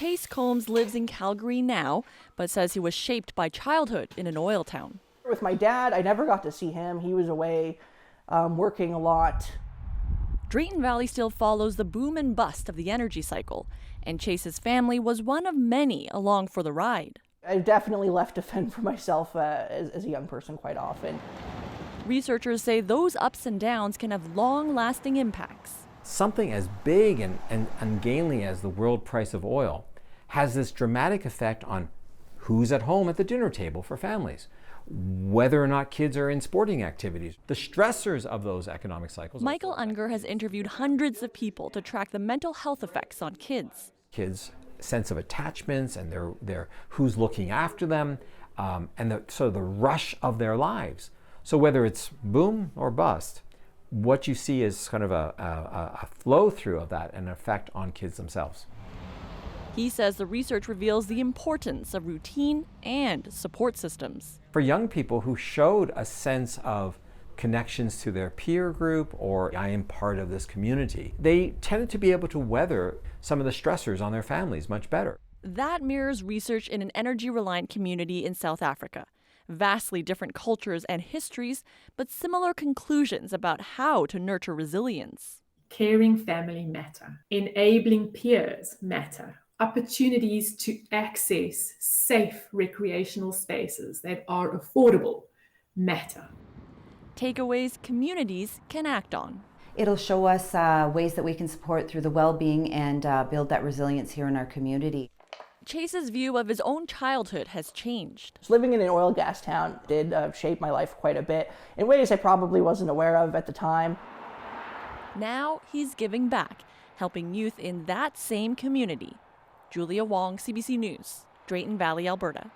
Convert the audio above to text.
Chase Combs lives in Calgary now, but says he was shaped by childhood in an oil town. With my dad, I never got to see him. He was away working a lot. Drayton Valley still follows the boom and bust of the energy cycle, and Chase's family was one of many along for the ride. I definitely left to fend for myself as a young person quite often. Researchers say those ups and downs can have long-lasting impacts. Something as big and ungainly as the world price of oil has this dramatic effect on who's at home at the dinner table for families, whether or not kids are in sporting activities, the stressors of those economic cycles. Michael Unger has interviewed hundreds of people to track the mental health effects on kids. Kids' sense of attachments and their who's looking after them, and sort of the rush of their lives. So whether it's boom or bust, what you see is kind of a flow through of that and an effect on kids themselves. He says the research reveals the importance of routine and support systems. For young people who showed a sense of connections to their peer group or I am part of this community, they tended to be able to weather some of the stressors on their families much better. That mirrors research in an energy-reliant community in South Africa. Vastly different cultures and histories, but similar conclusions about how to nurture resilience. Caring family matter. Enabling peers matter. Opportunities to access safe recreational spaces that are affordable matter. Takeaways communities can act on. It'll show us ways that we can support through the well-being and build that resilience here in our community. Chase's view of his own childhood has changed. Living in an oil gas town did shape my life quite a bit in ways I probably wasn't aware of at the time. Now he's giving back, helping youth in that same community. Julia Wong, CBC News, Drayton Valley, Alberta.